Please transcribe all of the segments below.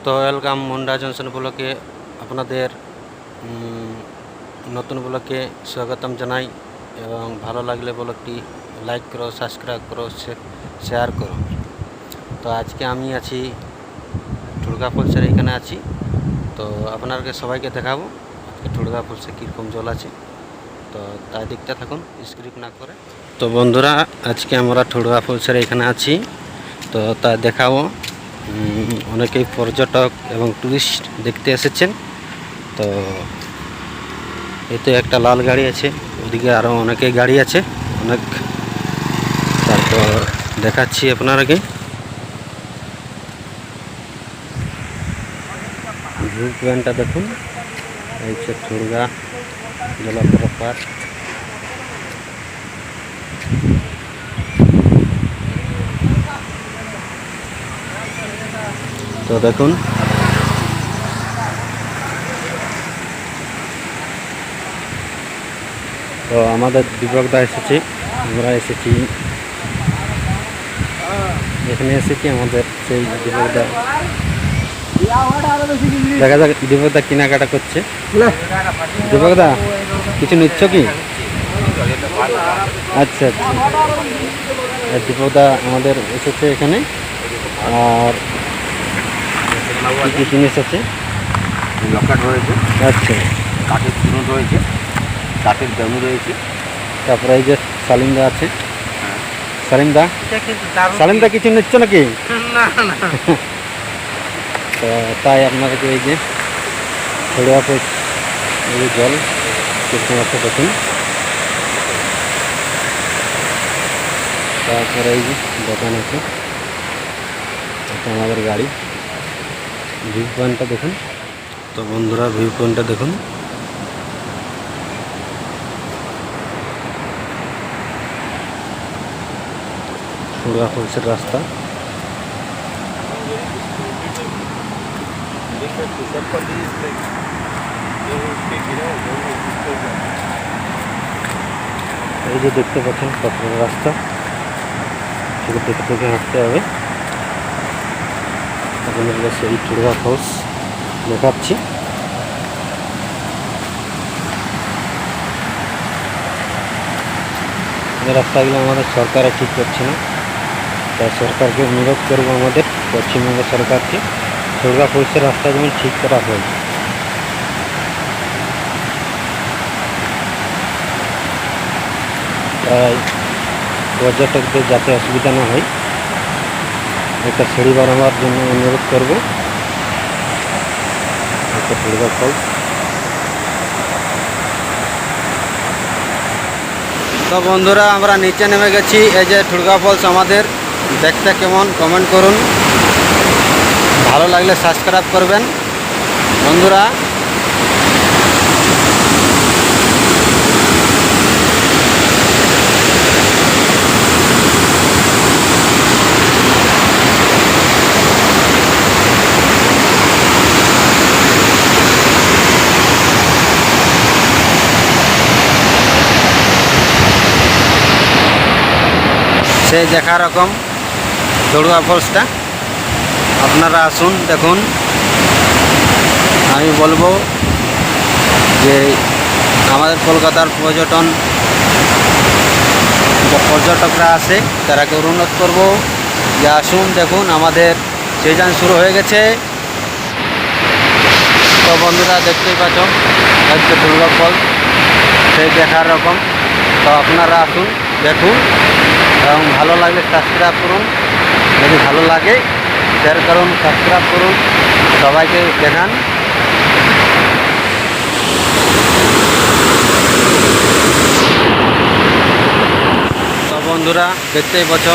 তো welcome Munda junction ব্লকে আপনাদের নতুন ব্লকে স্বাগতম জানাই এবং ভালো লাগলে ব্লগটি লাইক করো, সাবস্ক্রাইব করো, শেয়ার করো। তো আজকে আমি আছি ঠুড়গা ফলসের এখানে আছি। তো আপনাদেরকে সবাইকে দেখাবো আজকে ঠুড়গা ফলসে কীরকম জল আছে। তো তাই দেখতে থাকুন স্ক্রিপ্ট না করে। তো বন্ধুরা আজকে আমরা ঠুড়গা ফলসের এখানে আছি। তো তা দেখাবো। অনেকেই পর্যটক এবং টুরিস্ট দেখতে এসেছেন। তো এতে একটা লাল গাড়ি আছে, ওদিকে আরও অনেকেই গাড়ি আছে অনেক। তারপর দেখাচ্ছি আপনারাকে ভিউ পয়েন্টটা দেখুন। এই হচ্ছে ঠুড়গা জলপ্রপাত। তো দেখুন তো আমাদের দীপকদা এসেছে, আমরা এসেছি এখানে এসেছি আমাদের সেই দীপকদা। দেখা যাক দীপকদা কেনাকাটা করছে। দীপকদা কিছু নিচ্ছ কি? আচ্ছা আচ্ছা, দীপকদা আমাদের এসেছে এখানে। আর কী জিনিস আছে? লকেট রয়েছে, আচ্ছা, কাঠের চুন রয়েছে, কাঠের দামি রয়েছে। তারপরে এই যে সালিমদা আছে। সালিমদা কিছু নিচ্ছ নাকি? তো তাই আপনাদেরকে এই যে ঠুড়গা ফলস এই যে জল কীরকম আছে দেখুন। তারপরে এই যে দোকান আছে, এটা আমাদের গাড়ি। ভিউ পয়েন্টটা দেখুন। তো বন্ধুরা ভিউ পয়েন্টটা দেখুন। ঠুড়গা ফলসের রাস্তা। এই যে দেখতে পাচ্ছেন পাথরের রাস্তা, সেটা দেখে দেখে হাঁটতে হবে। আপনাদের সেই ঠুড়গা ফলস দেখাচ্ছি। এই রাস্তাগুলো আমাদের সরকারে ঠিক করছে না, তাই সরকারকে অনুরোধ করবো আমাদের পশ্চিমবঙ্গ সরকারকে ঠুড়গা ফলসের রাস্তা যেমন ঠিক করা হয়। তাই পর্যটকদের যাতে অসুবিধা না হয় একটা সিঁড়ি বানাবার জন্য অনুরোধ করব। একটা ঠুড়গা ফলস। তো বন্ধুরা আমরা নিচে নেমে গেছি। এই যে ঠুড়গা ফলস আমাদের দেখতে কেমন কমেন্ট করুন, ভালো লাগলে সাবস্ক্রাইব করবেন বন্ধুরা। সেই দেখা রকম ঠুড়গা ফলসটা আপনারা আসুন দেখুন। আমি বলবো যে আমাদের কলকাতার পর্যটকরা আসে, তারাকে অনুরোধ করব যে আসুন দেখুন, আমাদের সিজন শুরু হয়ে গেছে। তো বন্ধুরা দেখতেই পাচ্ছ হচ্ছে ঠুড়গা ফলস, সেই দেখার রকম। তো আপনারা আসুন দেখুন এবং ভালো লাগলে সাবস্ক্রাইব করুন। যদি ভালো লাগে শেয়ার করুন, সাবস্ক্রাইব করুন, সবাইকে দেখান। তো বন্ধুরা দেখতেই পাচ্ছ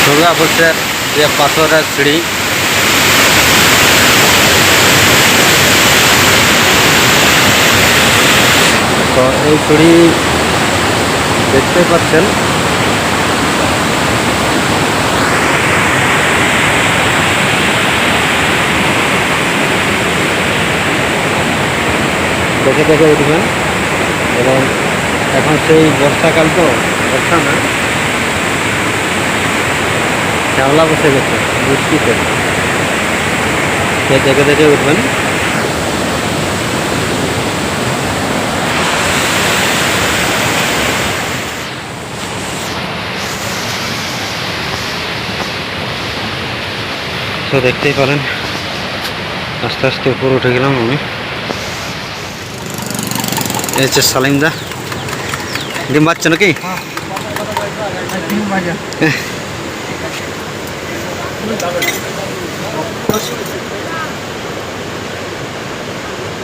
ঠুড়গা ফলসের যে পাথরের সিঁড়ি। তো এই সিঁড়ি দেখতে পাচ্ছেন। দেখে দেখে উঠবেন। এবং এখন সেই বর্ষাকাল, তো বর্ষা না, শ্যাওলা বসে গেছে বৃষ্টিতে। খেয়ে দেখে দেখে উঠবেন। তো দেখতেই পারেন আস্তে আস্তে উপরে উঠে গেলাম আমি। এই হচ্ছে সালিমদা, ডিম বাচ্চা নাকি?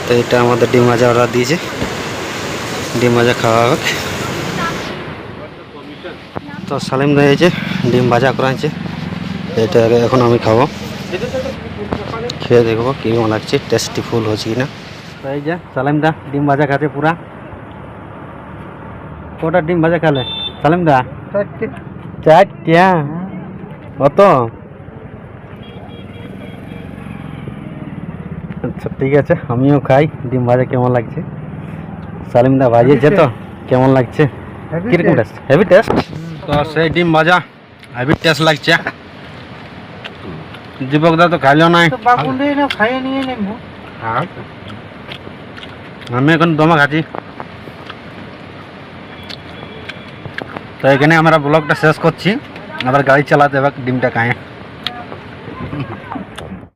তো এটা আমাদের ডিম ভাজা অর্ডার দিয়েছে, ডিম ভাজা খাওয়া হবে। তো সালিমদা হয়েছে ডিম ভাজা করাচ্ছে, এটা এখন আমি খাবো, খেয়ে দেখবো কেমন লাগছে, টেস্টি ফুল হচ্ছে কিনা। তো এই যে সালিমদা ডিম ভাজা খাচ্ছে পুরা। কটা ডিম ভাজা খেলে সালিমদা? চারটা। কত? আচ্ছা ঠিক আছে, আমিও খাই ডিম ভাজা। কেমন লাগছে সালিমদা ভাজিয়েছে তো কেমন লাগছে? কিরকম টেস্ট? Heavy taste. তো সেই ডিম ভাজা হেভি টেস্ট লাগছে। দীপকদা তো খাইলেও নাই, আমি এখন দমা খাচ্ছি। তো এখানে আমরা ব্লগটা শেষ করছি, আবার গাড়ি চালাতে হবে, ডিমটা খায়।